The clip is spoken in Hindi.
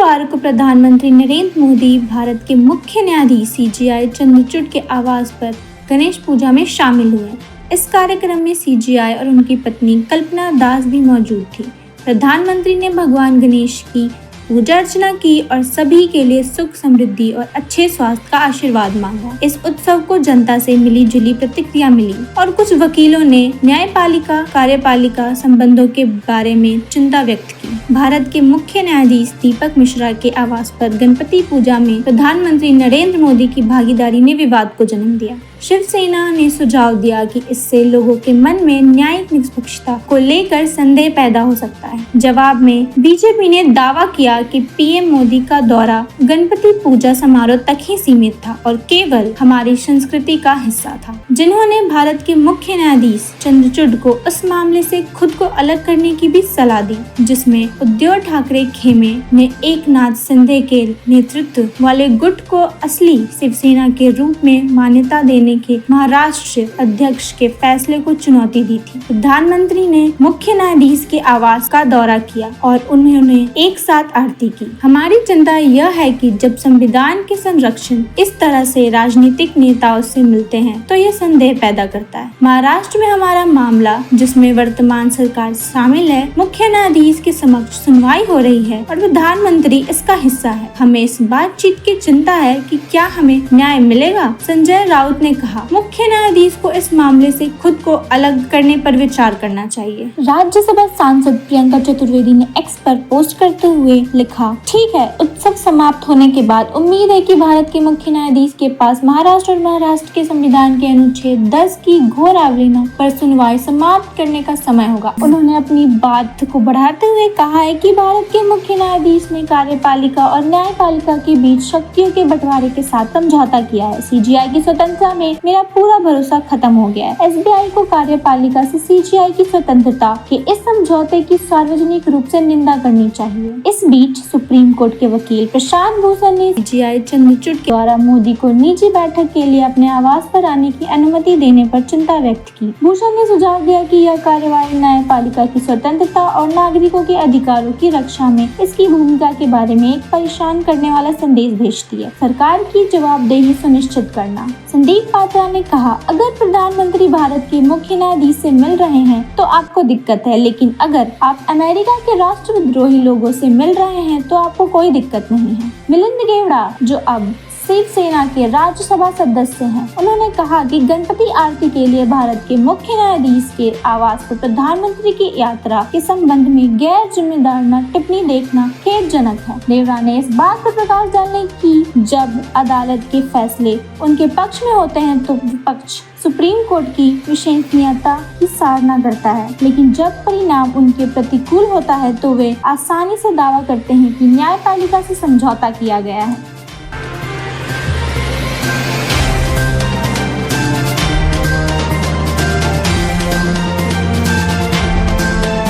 शुक्रवार को प्रधानमंत्री नरेंद्र मोदी भारत के मुख्य न्यायाधीश CJI चंद्रचूड़ के आवास पर गणेश पूजा में शामिल हुए। इस कार्यक्रम में CJI और उनकी पत्नी कल्पना दास भी मौजूद थी। प्रधानमंत्री ने भगवान गणेश की पूजा अर्चना की और सभी के लिए सुख, समृद्धि और अच्छे स्वास्थ्य का आशीर्वाद मांगा। इस उत्सव को जनता से मिली जुली प्रतिक्रिया मिली और कुछ वकीलों ने न्यायपालिका कार्यपालिका संबंधों के बारे में चिंता व्यक्त की। भारत के मुख्य न्यायाधीश दीपक मिश्रा के आवास पर गणपति पूजा में प्रधानमंत्री नरेंद्र मोदी की भागीदारी ने विवाद को जन्म दिया। शिवसेना ने सुझाव दिया कि इससे लोगों के मन में न्यायिक निष्पक्षता को लेकर संदेह पैदा हो सकता है। जवाब में बीजेपी ने दावा किया कि पीएम मोदी का दौरा गणपति पूजा समारोह तक ही सीमित था और केवल हमारी संस्कृति का हिस्सा था। जिन्होंने भारत के मुख्य न्यायाधीश चंद्रचूड़ को उस मामले से खुद को अलग करने की भी सलाह दी, जिसमें उद्धव ठाकरे खेमे ने एकनाथ शिंदे के नेतृत्व वाले गुट को असली शिवसेना के रूप में मान्यता देने के महाराष्ट्र अध्यक्ष के फैसले को चुनौती दी थी। प्रधानमंत्री ने मुख्य न्यायाधीश के आवास का दौरा किया और उन्होंने एक साथ आरती की। हमारी चिंता यह है कि जब संविधान के संरक्षण इस तरह से राजनीतिक नेताओं से मिलते हैं तो यह संदेह पैदा करता है। महाराष्ट्र में हमारा मामला, जिसमें वर्तमान सरकार शामिल है, मुख्य न्यायाधीश के समक्ष सुनवाई हो रही है और प्रधानमंत्री इसका हिस्सा है। हमें इस बातचीत की चिंता है कि क्या हमें न्याय मिलेगा। संजय राउत ने कहा, मुख्य न्यायाधीश को इस मामले से खुद को अलग करने पर विचार करना चाहिए। राज्यसभा सांसद प्रियंका चतुर्वेदी ने एक्स पर पोस्ट करते हुए लिखा, ठीक है, उत्सव समाप्त होने के बाद उम्मीद है कि भारत के मुख्य न्यायाधीश के पास महाराष्ट्र और महाराष्ट्र के संविधान के अनुच्छेद 10 की घोर अवहेलना पर सुनवाई समाप्त करने का समय होगा। उन्होंने अपनी बात को बढ़ाते हुए कहा है कि भारत के मुख्य न्यायाधीश ने कार्यपालिका और न्यायपालिका के बीच शक्तियों के बंटवारे के साथ समझौता किया है। CJI की स्वतंत्रता में मेरा पूरा भरोसा खत्म हो गया है। SBI को कार्यपालिका से CJI की स्वतंत्रता के इस समझौते की सार्वजनिक रूप से निंदा करनी चाहिए। इस बीच सुप्रीम कोर्ट के वकील प्रशांत भूषण ने CJI चंद्रचूड़ के द्वारा मोदी को निजी बैठक के लिए अपने आवास पर आने की अनुमति देने पर चिंता व्यक्त की। भूषण ने सुझाव दिया कि यह कार्रवाई न्यायपालिका की स्वतंत्रता और नागरिकों के अधिकारों की रक्षा में इसकी भूमिका के बारे में एक परेशान करने वाला संदेश भेजती है। सरकार की जवाबदेही सुनिश्चित करना। संदीप पात्रा ने कहा, अगर प्रधानमंत्री भारत के मुख्य न्यायाधीश से मिल रहे हैं तो आपको दिक्कत है, लेकिन अगर आप अमेरिका के राष्ट्रद्रोही लोगों से मिल रहे हैं तो आपको कोई दिक्कत नहीं है। मिलिंद गेवड़ा, जो अब शिवसेना के राज्यसभा सदस्य हैं, उन्होंने कहा कि गणपति आरती के लिए भारत के मुख्य न्यायाधीश के आवास पर प्रधानमंत्री की यात्रा के संबंध में गैर जिम्मेदाराना टिप्पणी देखना खेदजनक है। गेवड़ा ने इस बात पर प्रकाश डालने की, जब अदालत के फैसले उनके पक्ष में होते हैं तो विपक्ष सुप्रीम कोर्ट की विश्वसनीयता की सराहना करता है, लेकिन जब परिणाम उनके प्रतिकूल होता है तो वे आसानी से दावा करते हैं कि न्यायपालिका से समझौता किया गया है।